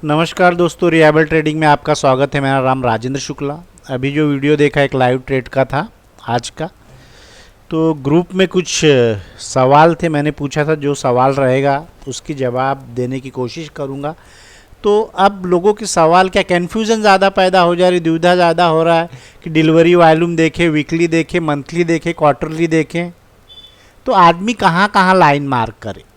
नमस्कार दोस्तों, रियाबल ट्रेडिंग में आपका स्वागत है। मेरा नाम राजेंद्र शुक्ला। अभी जो वीडियो देखा एक लाइव ट्रेड का था आज का, तो ग्रुप में कुछ सवाल थे, मैंने पूछा था। जो सवाल रहेगा उसकी जवाब देने की कोशिश करूँगा। तो अब लोगों के सवाल क्या, कन्फ्यूज़न ज़्यादा पैदा हो जा रही, दुविधा ज़्यादा हो रहा है कि डिलीवरी वॉल्यूम देखें, वीकली देखें, मंथली देखें, क्वार्टरली देखें, तो आदमी कहाँ कहाँ लाइन मार्क करे।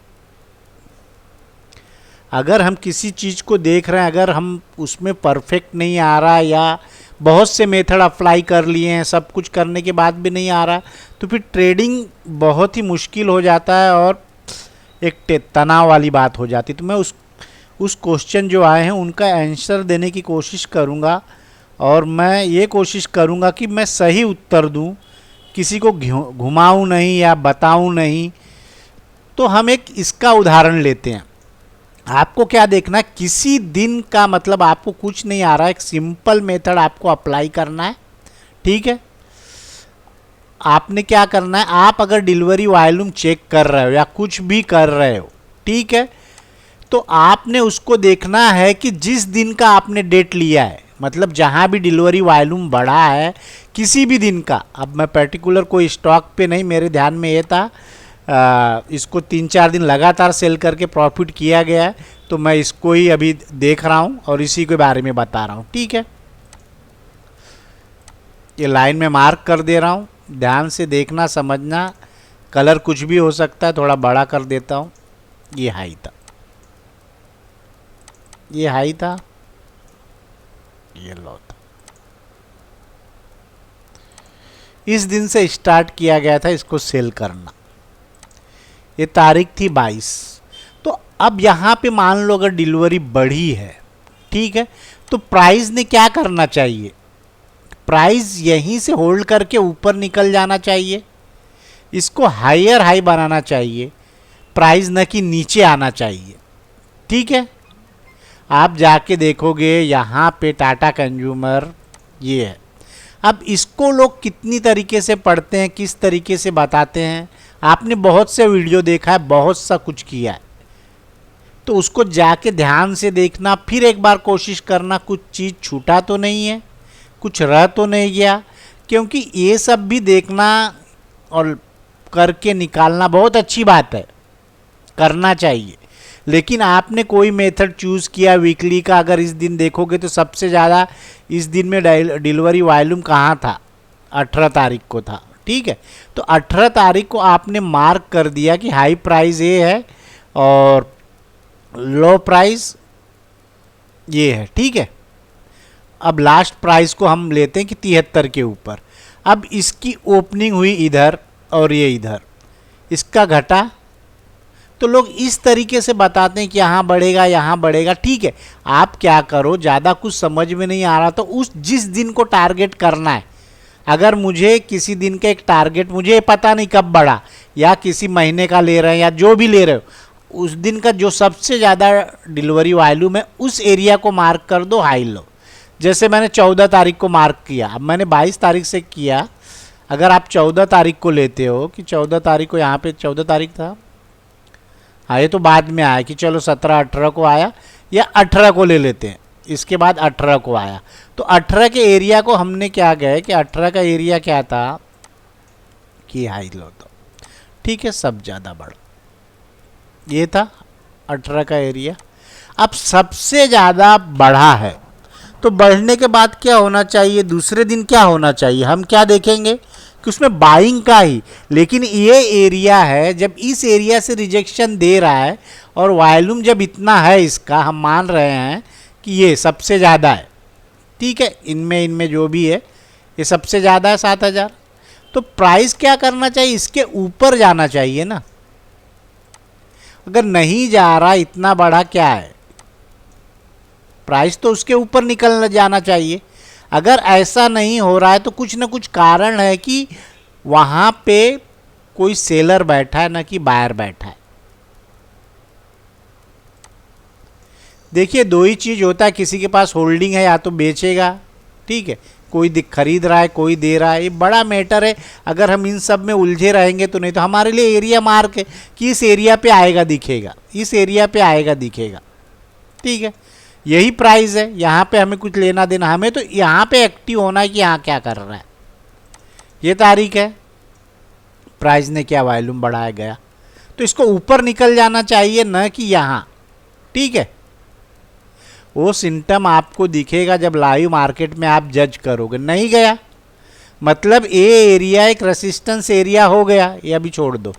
अगर हम किसी चीज़ को देख रहे हैं, अगर हम उसमें परफेक्ट नहीं आ रहा या बहुत से मेथड अप्लाई कर लिए हैं, सब कुछ करने के बाद भी नहीं आ रहा, तो फिर ट्रेडिंग बहुत ही मुश्किल हो जाता है और एक तनाव वाली बात हो जाती है। तो मैं उस क्वेश्चन जो आए हैं उनका आंसर देने की कोशिश करूंगा और मैं ये कोशिश करूंगा कि मैं सही उत्तर दूं, किसी को घुमाऊं नहीं या बताऊं नहीं। तो हम एक इसका उदाहरण लेते हैं। आपको क्या देखना है, किसी दिन का मतलब आपको कुछ नहीं आ रहा है, एक सिंपल मेथड आपको अप्लाई करना है। ठीक है, आपने क्या करना है, आप अगर डिलीवरी वॉल्यूम चेक कर रहे हो या कुछ भी कर रहे हो, ठीक है, तो आपने उसको देखना है कि जिस दिन का आपने डेट लिया है, मतलब जहां भी डिलीवरी वॉल्यूम बढ़ा है किसी भी दिन का। अब मैं पर्टिकुलर कोई स्टॉक पे नहीं, मेरे ध्यान में ये था इसको 3-4 दिन लगातार सेल करके प्रॉफिट किया गया है, तो मैं इसको ही अभी देख रहा हूं और इसी के बारे में बता रहा हूं। ठीक है, ये लाइन में मार्क कर दे रहा हूं, ध्यान से देखना समझना। कलर कुछ भी हो सकता है, थोड़ा बड़ा कर देता हूं। ये हाई था, ये हाई था, ये लो था। इस दिन से स्टार्ट किया गया था इसको सेल करना। ये तारीख थी 22। तो अब यहाँ पे मान लो अगर डिलीवरी बढ़ी है, ठीक है, तो प्राइस ने क्या करना चाहिए, प्राइस यहीं से होल्ड करके ऊपर निकल जाना चाहिए, इसको हायर हाई बनाना चाहिए, प्राइस न कि नीचे आना चाहिए। ठीक है, आप जाके देखोगे यहाँ पे टाटा कंज्यूमर ये है। अब इसको लोग कितनी तरीके से पढ़ते हैं, किस तरीके से बताते हैं, आपने बहुत से वीडियो देखा है, बहुत सा कुछ किया है, तो उसको जाके ध्यान से देखना, फिर एक बार कोशिश करना कुछ चीज़ छूटा तो नहीं है, कुछ रह तो नहीं गया। क्योंकि ये सब भी देखना और करके निकालना बहुत अच्छी बात है, करना चाहिए। लेकिन आपने कोई मेथड चूज़ किया वीकली का, अगर इस दिन देखोगे तो सबसे ज़्यादा इस दिन में डिलीवरी वॉल्यूम कहाँ था, 18 तारीख को था। ठीक है, तो 18 तारीख को आपने मार्क कर दिया कि हाई प्राइस ये है और लो प्राइस ये है। ठीक है, अब लास्ट प्राइस को हम लेते हैं कि 73 के ऊपर। अब इसकी ओपनिंग हुई इधर और ये इधर, इसका घटा, तो लोग इस तरीके से बताते हैं कि यहाँ बढ़ेगा, यहाँ बढ़ेगा। ठीक है, आप क्या करो, ज़्यादा कुछ समझ में नहीं आ रहा तो उस जिस दिन को टारगेट करना है, अगर मुझे किसी दिन का एक टारगेट, मुझे पता नहीं कब बढ़ा या किसी महीने का ले रहे हैं या जो भी ले रहे हो, उस दिन का जो सबसे ज़्यादा डिलीवरी वॉल्यूम है उस एरिया को मार्क कर दो, हाई लो। जैसे मैंने 14 तारीख को मार्क किया, अब मैंने 22 तारीख से किया। अगर आप 14 तारीख को लेते हो कि 14 तारीख को, यहाँ पे 14 तारीख था, हाँ ये तो बाद में आया कि चलो 17-18 को आया या 18 को ले लेते हैं, इसके बाद 18 को आया। तो 18 के एरिया को हमने क्या गए कि 18 का एरिया क्या था कि हाई लो तो, ठीक है, सब ज़्यादा बढ़ा, ये था 18 का एरिया। अब सबसे ज़्यादा बढ़ा है, तो बढ़ने के बाद क्या होना चाहिए, दूसरे दिन क्या होना चाहिए, हम क्या देखेंगे कि उसमें बाइंग का ही। लेकिन ये एरिया है, जब इस एरिया से रिजेक्शन दे रहा है और वॉल्यूम जब इतना है इसका, हम मान रहे हैं कि ये सबसे ज़्यादा है। ठीक है, इनमें जो भी है ये सबसे ज़्यादा है 7000। तो प्राइस क्या करना चाहिए, इसके ऊपर जाना चाहिए ना। अगर नहीं जा रहा, इतना बड़ा क्या है, प्राइस तो उसके ऊपर निकल जाना चाहिए। अगर ऐसा नहीं हो रहा है तो कुछ ना कुछ कारण है कि वहाँ पे कोई सेलर बैठा है ना कि बायर बैठा है। देखिए, दो ही चीज़ होता है, किसी के पास होल्डिंग है या तो बेचेगा, ठीक है, कोई खरीद रहा है, कोई दे रहा है, ये बड़ा मैटर है। अगर हम इन सब में उलझे रहेंगे तो नहीं, तो हमारे लिए एरिया मार्क है कि इस एरिया पे आएगा दिखेगा, इस एरिया पे आएगा दिखेगा। ठीक है, यही प्राइस है, यहाँ पे हमें कुछ लेना देना, हमें तो यहाँ पे एक्टिव होना है कि यहाँ क्या कर रहा है। ये तारीख है, प्राइस ने क्या वॉल्यूम बढ़ाया गया, तो इसको ऊपर निकल जाना चाहिए, न कि यहाँ। ठीक है, वो सिम्टम आपको दिखेगा जब लाइव मार्केट में आप जज करोगे। नहीं गया मतलब ए एरिया एक रेसिस्टेंस एरिया हो गया, ये अभी छोड़ दो,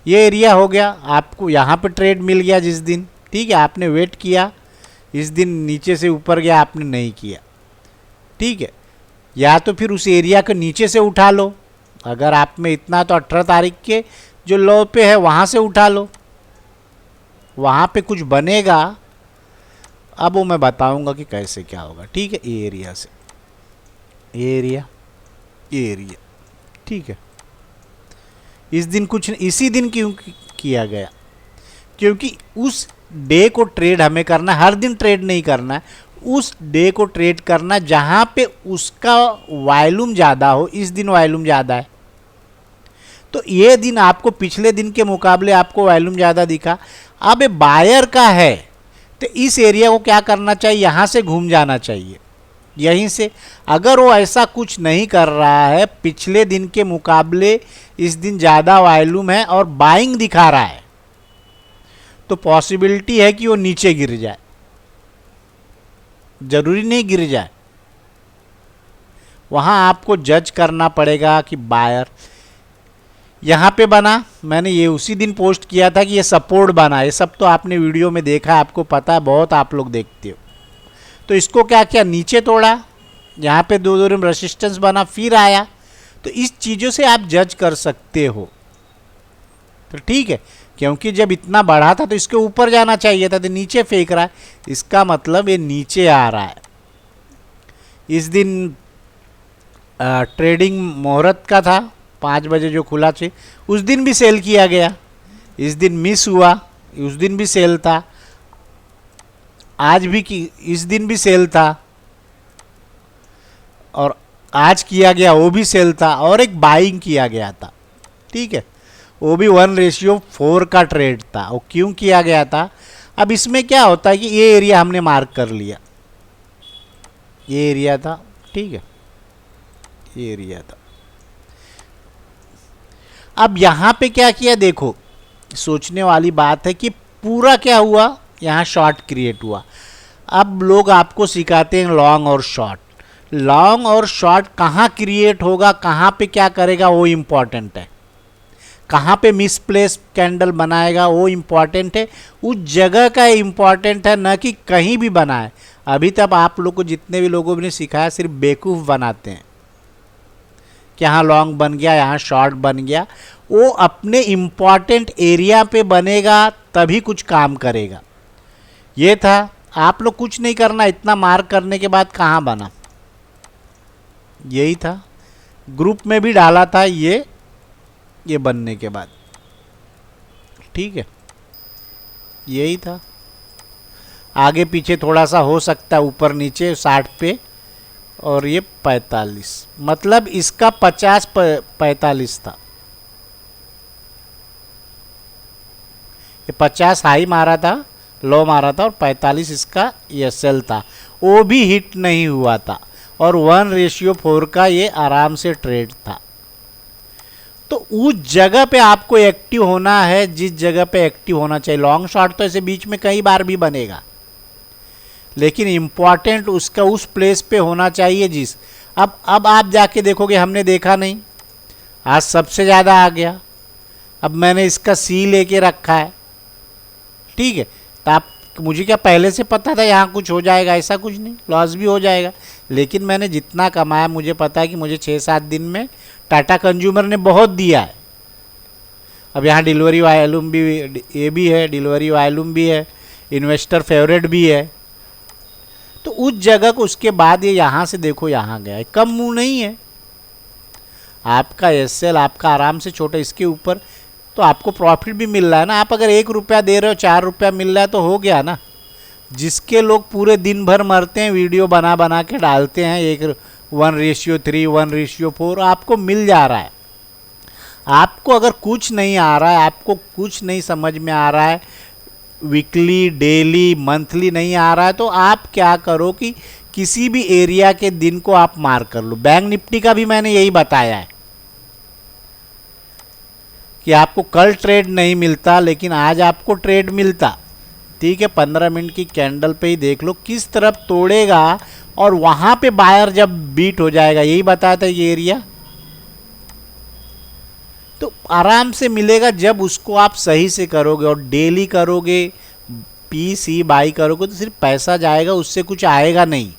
ये एरिया हो गया, आपको यहाँ पे ट्रेड मिल गया जिस दिन। ठीक है, आपने वेट किया, इस दिन नीचे से ऊपर गया, आपने नहीं किया। ठीक है, या तो फिर उस एरिया को नीचे से उठा लो, अगर आप में इतना तो 18 तारीख के जो लो पे है वहाँ से उठा लो, वहाँ पे कुछ बनेगा। अब वो मैं बताऊंगा कि कैसे क्या होगा। ठीक है, ये एरिया से ये एरिया, ये एरिया। ठीक है, इस दिन कुछ, इसी दिन क्यों किया गया, क्योंकि उस डे को ट्रेड हमें करना है, हर दिन ट्रेड नहीं करना है, उस डे को ट्रेड करना जहां पे उसका वॉल्यूम ज़्यादा हो। इस दिन वॉल्यूम ज़्यादा है, तो ये दिन आपको पिछले दिन के मुकाबले आपको वॉल्यूम ज़्यादा दिखा। अब बायर का है तो इस एरिया को क्या करना चाहिए, यहाँ से घूम जाना चाहिए, यहीं से। अगर वो ऐसा कुछ नहीं कर रहा है, पिछले दिन के मुकाबले इस दिन ज़्यादा वॉल्यूम है और बाइंग दिखा रहा है, तो पॉसिबिलिटी है कि वो नीचे गिर जाए, जरूरी नहीं गिर जाए। वहाँ आपको जज करना पड़ेगा कि बायर यहाँ पे बना, मैंने ये उसी दिन पोस्ट किया था कि ये सपोर्ट बना, ये सब तो आपने वीडियो में देखा, आपको पता है, बहुत आप लोग देखते हो। तो इसको क्या किया, नीचे तोड़ा, यहाँ पे दो दिन रेसिस्टेंस बना, फिर आया, तो इस चीज़ों से आप जज कर सकते हो। तो ठीक है, क्योंकि जब इतना बढ़ा था तो इसके ऊपर जाना चाहिए था, तो नीचे फेंक रहा है, इसका मतलब ये नीचे आ रहा है। इस दिन ट्रेडिंग मुहूर्त का था, 5 बजे जो खुला थे, उस दिन भी सेल किया गया, इस दिन मिस हुआ, उस दिन भी सेल था, आज भी इस दिन भी सेल था, और आज किया गया वो भी सेल था, और एक बाइंग किया गया था। ठीक है, वो भी 1:4 का ट्रेड था। वो क्यों किया गया था, अब इसमें क्या होता है कि ये एरिया हमने मार्क कर लिया, ये एरिया था। ठीक है, ये एरिया था। अब यहाँ पे क्या किया, देखो सोचने वाली बात है कि पूरा क्या हुआ, यहाँ शॉर्ट क्रिएट हुआ। अब लोग आपको सिखाते हैं लॉन्ग और शॉर्ट, लॉन्ग और शॉर्ट कहाँ क्रिएट होगा, कहाँ पे क्या करेगा, वो इम्पॉर्टेंट है। कहाँ पे मिसप्लेस कैंडल बनाएगा वो इम्पॉर्टेंट है, उस जगह का इम्पॉर्टेंट है, न कि कहीं भी बनाए। अभी तक आप लोग को जितने भी लोगों ने सिखाया सिर्फ बेवकूफ़ बनाते हैं कि यहाँ लॉन्ग बन गया, यहाँ शॉर्ट बन गया। वो अपने इम्पॉर्टेंट एरिया पे बनेगा तभी कुछ काम करेगा। ये था, आप लोग कुछ नहीं करना, इतना मार्क करने के बाद कहाँ बना, यही था। ग्रुप में भी डाला था ये बनने के बाद। ठीक है, यही था। आगे पीछे थोड़ा सा हो सकता है, ऊपर नीचे 60 पे, और ये 45, मतलब इसका 50-45 था। ये 50 हाई मारा था, लो मारा था, और 45 इसका ये सेल था, वो भी हिट नहीं हुआ था, और 1:4 का ये आराम से ट्रेड था। तो उस जगह पे आपको एक्टिव होना है जिस जगह पे एक्टिव होना चाहिए। लॉन्ग शॉट तो ऐसे बीच में कई बार भी बनेगा, लेकिन इम्पॉर्टेंट उसका उस प्लेस पे होना चाहिए जिस। अब आप जाके देखोगे, हमने देखा नहीं, आज सबसे ज़्यादा आ गया। अब मैंने इसका सी लेके रखा है। ठीक है, तो आप, मुझे क्या पहले से पता था यहाँ कुछ हो जाएगा, ऐसा कुछ नहीं, लॉस भी हो जाएगा। लेकिन मैंने जितना कमाया, मुझे पता है कि मुझे 6-7 दिन में टाटा कंज्यूमर ने बहुत दिया है। अब यहाँ डिलीवरी वॉल्यूम भी, ये भी है, डिलीवरी वॉल्यूम भी है, इन्वेस्टर फेवरेट भी है। तो उस जगह को, उसके बाद ये यहाँ से देखो यहाँ गया है, कम मुँह नहीं है आपका। एसएल आपका आराम से छोटा, इसके ऊपर तो आपको प्रॉफिट भी मिल रहा है ना। आप अगर 1 रुपया दे रहे हो, 4 रुपया मिल रहा है, तो हो गया ना। जिसके लोग पूरे दिन भर मरते हैं, वीडियो बना बना के डालते हैं, 1:3, 1:4, आपको मिल जा रहा है। आपको अगर कुछ नहीं आ रहा है, आपको कुछ नहीं समझ में आ रहा है, वीकली, डेली, मंथली नहीं आ रहा है तो आप क्या करो कि किसी भी एरिया के दिन को आप मार्क कर लो। बैंक निफ्टी का भी मैंने यही बताया है कि आपको कल ट्रेड नहीं मिलता लेकिन आज आपको ट्रेड मिलता। ठीक है, 15 मिनट की कैंडल पे ही देख लो किस तरफ तोड़ेगा और वहां पे बायर जब बीट हो जाएगा, यही बताता है ये एरिया, तो आराम से मिलेगा जब उसको आप सही से करोगे और डेली करोगे, पी सी बाई करोगे तो सिर्फ पैसा जाएगा, उससे कुछ आएगा नहीं।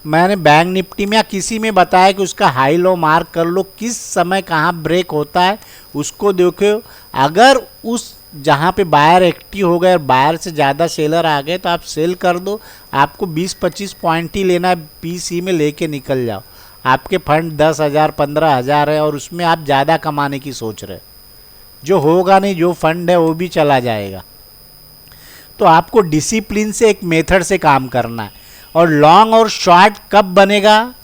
मैंने बैंक निफ्टी में या किसी में बताया कि उसका हाई लो मार्क कर लो, किस समय कहाँ ब्रेक होता है उसको देखो। अगर उस जहाँ पे बायर एक्टिव हो गए और बायर से ज़्यादा सेलर आ गए तो आप सेल कर दो। आपको 20-25 पॉइंट ही लेना है, पीसी में लेके निकल जाओ। आपके फंड 10,000 15,000 है और उसमें आप ज़्यादा कमाने की सोच रहे, जो होगा नहीं, जो फंड है वो भी चला जाएगा। तो आपको डिसिप्लिन से एक मेथड से काम करना है। और लॉन्ग और शॉर्ट कब बनेगा,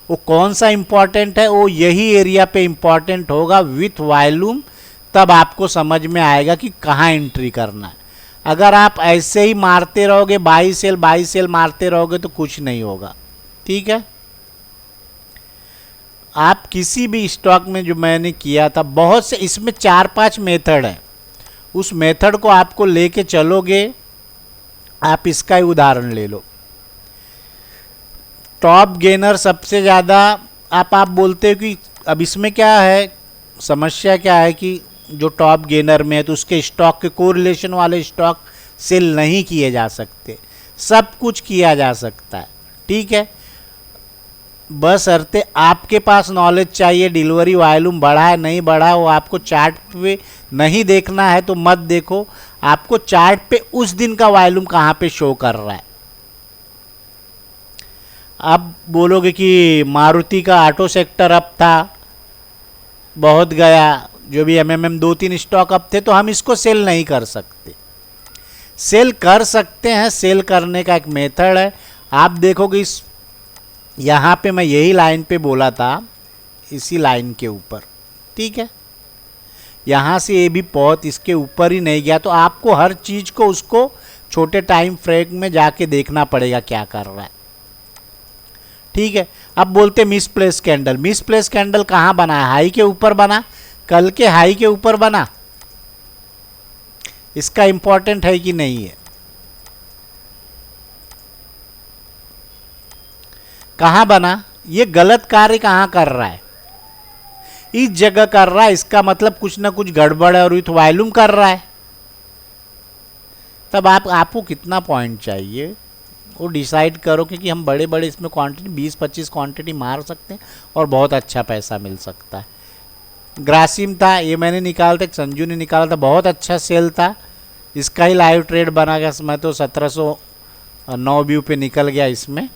वो कौन सा इंपॉर्टेंट है, वो यही एरिया पे इंपॉर्टेंट होगा विथ वॉल्यूम, तब आपको समझ में आएगा कि कहाँ एंट्री करना है। अगर आप ऐसे ही मारते रहोगे, बाई सेल मारते रहोगे तो कुछ नहीं होगा। ठीक है, आप किसी भी स्टॉक में जो मैंने किया था, बहुत से इसमें 4-5 मेथड है, उस मेथड को आपको लेके चलोगे। आप इसका ही उदाहरण ले लो, टॉप गेनर सबसे ज़्यादा आप बोलते हो कि अब इसमें क्या है, समस्या क्या है कि जो टॉप गेनर में है तो उसके स्टॉक के कोरिलेशन वाले स्टॉक सेल नहीं किए जा सकते, सब कुछ किया जा सकता है। ठीक है, बस अर्थे आपके पास नॉलेज चाहिए, डिलीवरी वॉल्यूम बढ़ा है नहीं बढ़ा, वो आपको चार्ट पे नहीं देखना है तो मत देखो। आपको चार्ट पे उस दिन का वॉल्यूम कहाँ पे शो कर रहा है। अब बोलोगे कि मारुति का ऑटो सेक्टर अप था, बहुत गया, जो भी एमएमएम 2-3 स्टॉक अप थे, तो हम इसको सेल नहीं कर सकते। सेल कर सकते हैं, सेल करने का एक मेथड है। आप देखोगे इस यहाँ पे मैं यही लाइन पे बोला था, इसी लाइन के ऊपर। ठीक है, यहाँ से ये भी बहुत इसके ऊपर ही नहीं गया, तो आपको हर चीज़ को उसको छोटे टाइम फ्रेम में जाके देखना पड़ेगा क्या कर रहा है। ठीक है, अब बोलते मिसप्लेस कैंडल। मिसप्लेस कैंडल कहाँ बना है, हाई के ऊपर बना, कल के हाई के ऊपर बना, इसका इंपॉर्टेंट है कि नहीं है। कहाँ बना, ये गलत कार्य कहाँ कर रहा है, इस जगह कर रहा है, इसका मतलब कुछ ना कुछ गड़बड़ है और विथ वॉल्यूम कर रहा है। तब आपको कितना पॉइंट चाहिए वो डिसाइड करो, क्योंकि हम बड़े बड़े इसमें क्वांटिटी 20-25 क्वांटिटी मार सकते हैं और बहुत अच्छा पैसा मिल सकता है। ग्रासिम था, ये मैंने निकाला था, संजू ने निकाला था, बहुत अच्छा सेल था, इसका ही लाइव ट्रेड बना गया। मैं तो 1709 व्यू पे निकल गया इसमें,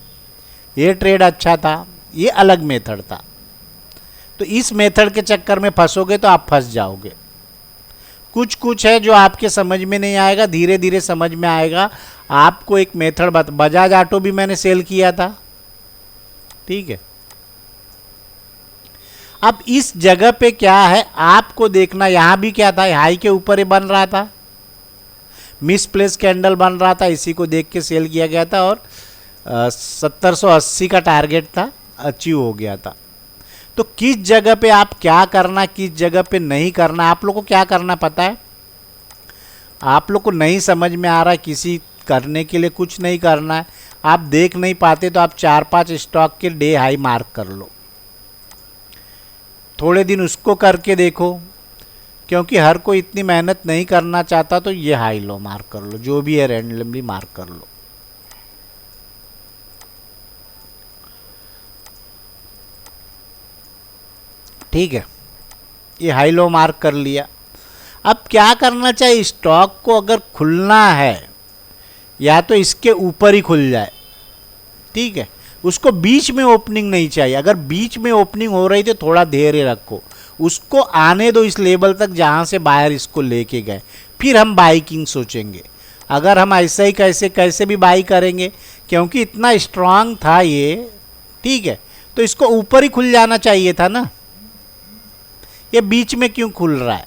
ये ट्रेड अच्छा था, ये अलग मेथड था। तो इस मेथड के चक्कर में फंसोगे तो आप फंस जाओगे। कुछ कुछ है जो आपके समझ में नहीं आएगा, धीरे धीरे समझ में आएगा। आपको एक मेथड बजाज ऑटो भी मैंने सेल किया था। ठीक है, अब इस जगह पे क्या है आपको देखना, यहां भी क्या था, हाई के ऊपर ही बन रहा था, मिसप्लेस कैंडल बन रहा था, इसी को देख के सेल किया गया था और 1780 का टारगेट था, अचीव हो गया था। तो किस जगह पे आप क्या करना, किस जगह पे नहीं करना, आप लोग को क्या करना पता है, आप लोग को नहीं समझ में आ रहा है, किसी करने के लिए कुछ नहीं करना है, आप देख नहीं पाते तो आप 4-5 स्टॉक के डे हाई मार्क कर लो, थोड़े दिन उसको करके देखो, क्योंकि हर कोई इतनी मेहनत नहीं करना चाहता। तो ये हाई लो मार्क कर लो, जो भी है रैंडमली मार्क कर लो। ठीक है, ये हाई लो मार्क कर लिया। अब क्या करना चाहिए, स्टॉक को अगर खुलना है या तो इसके ऊपर ही खुल जाए। ठीक है, उसको बीच में ओपनिंग नहीं चाहिए, अगर बीच में ओपनिंग हो रही तो थोड़ा धैर्य रखो, उसको आने दो इस लेवल तक जहां से बायर इसको लेके गए, फिर हम बाइकिंग सोचेंगे। अगर हम ऐसा ही कैसे कैसे भी बाई करेंगे, क्योंकि इतना स्ट्रांग था ये, ठीक है, तो इसको ऊपर ही खुल जाना चाहिए था ना, ये बीच में क्यों खुल रहा है।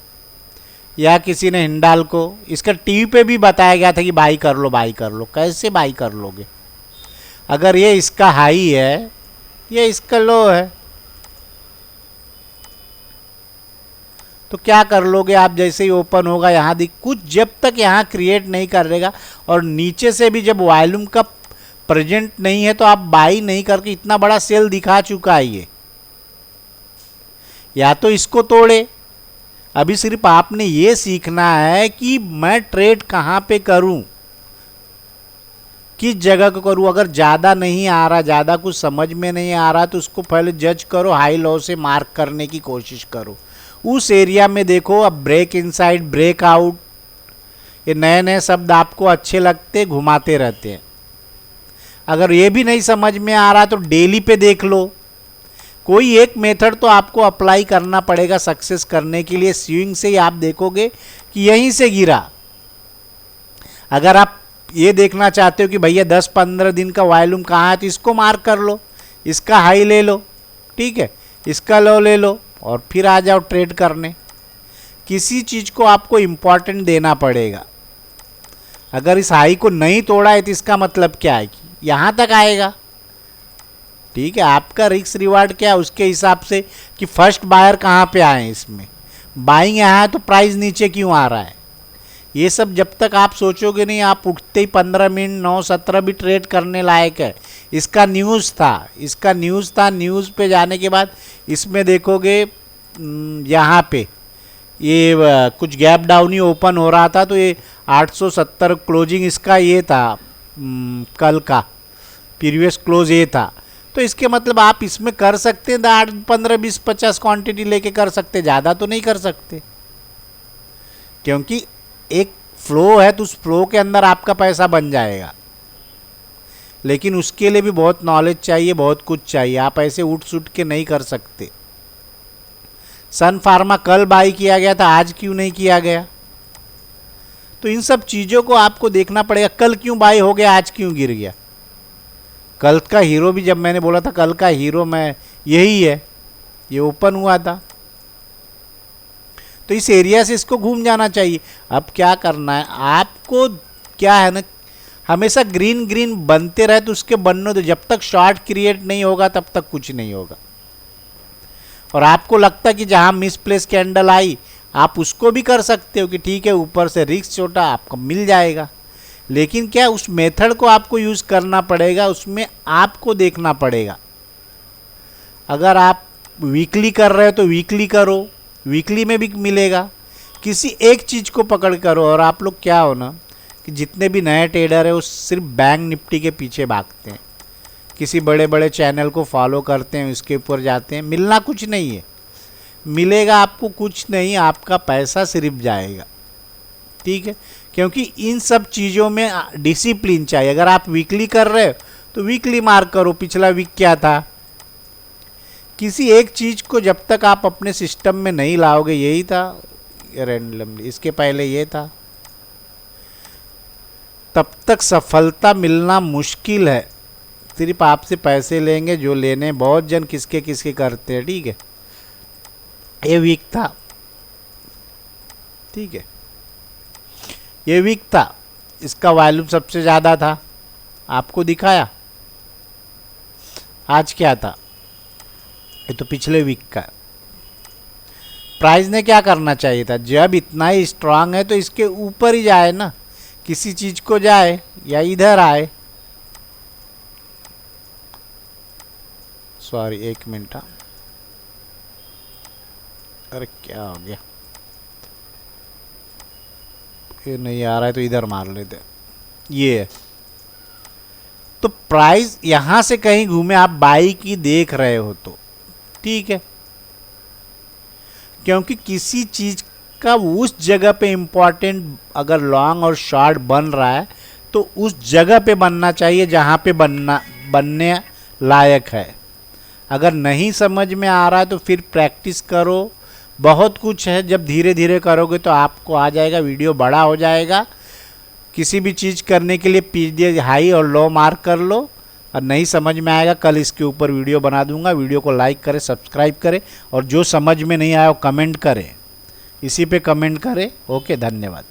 या किसी ने हिंडाल्को, इसका टीवी पे भी बताया गया था कि बाई कर लो बाई कर लो। कैसे बाई कर लोगे? अगर ये इसका हाई है, ये इसका लो है, तो क्या कर लोगे आप? जैसे ही ओपन होगा यहाँ दिख कुछ, जब तक यहाँ क्रिएट नहीं करेगा और नीचे से भी जब वॉल्यूम का प्रेजेंट नहीं है तो आप बाई नहीं करके, इतना बड़ा सेल दिखा चुका है ये, या तो इसको तोड़े। अभी सिर्फ आपने ये सीखना है कि मैं ट्रेड कहाँ पे करूं, किस जगह को करूं। अगर ज़्यादा नहीं आ रहा, ज़्यादा कुछ समझ में नहीं आ रहा, तो उसको पहले जज करो, हाई लो से मार्क करने की कोशिश करो, उस एरिया में देखो। अब ब्रेक इनसाइड, ब्रेक आउट, ये नए नए शब्द आपको अच्छे लगते, घुमाते रहते हैं। अगर ये भी नहीं समझ में आ रहा तो डेली पे देख लो। कोई एक मेथड तो आपको अप्लाई करना पड़ेगा सक्सेस करने के लिए। स्विंग से ही आप देखोगे कि यहीं से गिरा। अगर आप ये देखना चाहते हो कि भैया 10-15 दिन का वॉल्यूम कहाँ है, तो इसको मार्क कर लो, इसका हाई ले लो, ठीक है, इसका लो ले लो, और फिर आ जाओ ट्रेड करने। किसी चीज़ को आपको इम्पॉर्टेंट देना पड़ेगा। अगर इस हाई को नहीं तोड़ा है तो इसका मतलब क्या है कि यहाँ तक आएगा, ठीक है। आपका रिस्क रिवार्ड क्या है उसके हिसाब से कि फर्स्ट बायर कहाँ पे आए, इसमें बाइंग यहाँ है तो प्राइस नीचे क्यों आ रहा है। ये सब जब तक आप सोचोगे नहीं, आप उठते ही 15 मिनट 9-17 भी ट्रेड करने लायक है। इसका न्यूज़ था, न्यूज़ पे जाने के बाद इसमें देखोगे यहाँ पे ये कुछ गैप डाउन ही ओपन हो रहा था, तो ये 870 क्लोजिंग इसका ये था, कल का प्रीवियस क्लोज ये था। तो इसके मतलब आप इसमें कर सकते हैं 8, 15, 20, 50 क्वांटिटी लेके कर सकते, ज़्यादा तो नहीं कर सकते, क्योंकि एक फ्लो है तो उस फ्लो के अंदर आपका पैसा बन जाएगा। लेकिन उसके लिए भी बहुत नॉलेज चाहिए, बहुत कुछ चाहिए। आप ऐसे उठ सुट के नहीं कर सकते। सन फार्मा कल बाई किया गया था, आज क्यों नहीं किया गया? तो इन सब चीज़ों को आपको देखना पड़ेगा। कल क्यों बाई हो गया, आज क्यों गिर गया? कल का हीरो भी, जब मैंने बोला था कल का हीरो मैं यही है, ये ओपन हुआ था, तो इस एरिया से इसको घूम जाना चाहिए। अब क्या करना है आपको, क्या है ना, हमेशा ग्रीन ग्रीन बनते रहे तो उसके बनने दो। जब तक शॉर्ट क्रिएट नहीं होगा तब तक कुछ नहीं होगा। और आपको लगता है कि जहां मिसप्लेस कैंडल आई, आप उसको भी कर सकते हो कि ठीक है ऊपर से रिस्क छोटा, आपको मिल जाएगा। लेकिन क्या, उस मेथड को आपको यूज़ करना पड़ेगा, उसमें आपको देखना पड़ेगा। अगर आप वीकली कर रहे हो तो वीकली करो, वीकली में भी मिलेगा। किसी एक चीज़ को पकड़ करो। और आप लोग क्या हो ना कि जितने भी नए ट्रेडर है वो सिर्फ बैंक निफ्टी के पीछे भागते हैं, किसी बड़े बड़े चैनल को फॉलो करते हैं, उसके ऊपर जाते हैं। मिलना कुछ नहीं है, मिलेगा आपको कुछ नहीं, आपका पैसा सिर्फ जाएगा, ठीक है। क्योंकि इन सब चीज़ों में डिसिप्लिन चाहिए। अगर आप वीकली कर रहे हो तो वीकली मार्क करो, पिछला वीक क्या था। किसी एक चीज़ को जब तक आप अपने सिस्टम में नहीं लाओगे, यही था रैंडमली, इसके पहले ये था, तब तक सफलता मिलना मुश्किल है। सिर्फ आपसे पैसे लेंगे जो लेने, बहुत जन किसके किसके करते हैं, ठीक है। ये वीक था, ठीक है, ये वीक था, इसका वॉल्यूम सबसे ज़्यादा था, आपको दिखाया। आज क्या था, ये तो पिछले वीक का। प्राइस ने क्या करना चाहिए था, जब इतना ही स्ट्रांग है तो इसके ऊपर ही जाए ना, किसी चीज़ को जाए या इधर आए। सॉरी, एक मिनट, अरे क्या हो गया, ये नहीं आ रहा है तो इधर मार लेते। ये है। तो प्राइस यहां से कहीं घूमे, आप बाई की देख रहे हो तो ठीक है, क्योंकि किसी चीज का उस जगह पे इंपॉर्टेंट, अगर लॉन्ग और शॉर्ट बन रहा है तो उस जगह पे बनना चाहिए जहां पे बनने लायक है। अगर नहीं समझ में आ रहा है तो फिर प्रैक्टिस करो, बहुत कुछ है। जब धीरे धीरे करोगे तो आपको आ जाएगा, वीडियो बड़ा हो जाएगा। किसी भी चीज़ करने के लिए पीछे हाई और लो मार्क कर लो, और नहीं समझ में आएगा कल इसके ऊपर वीडियो बना दूंगा। वीडियो को लाइक करें, सब्सक्राइब करें, और जो समझ में नहीं आया वो कमेंट करें, इसी पे कमेंट करें। ओके, धन्यवाद।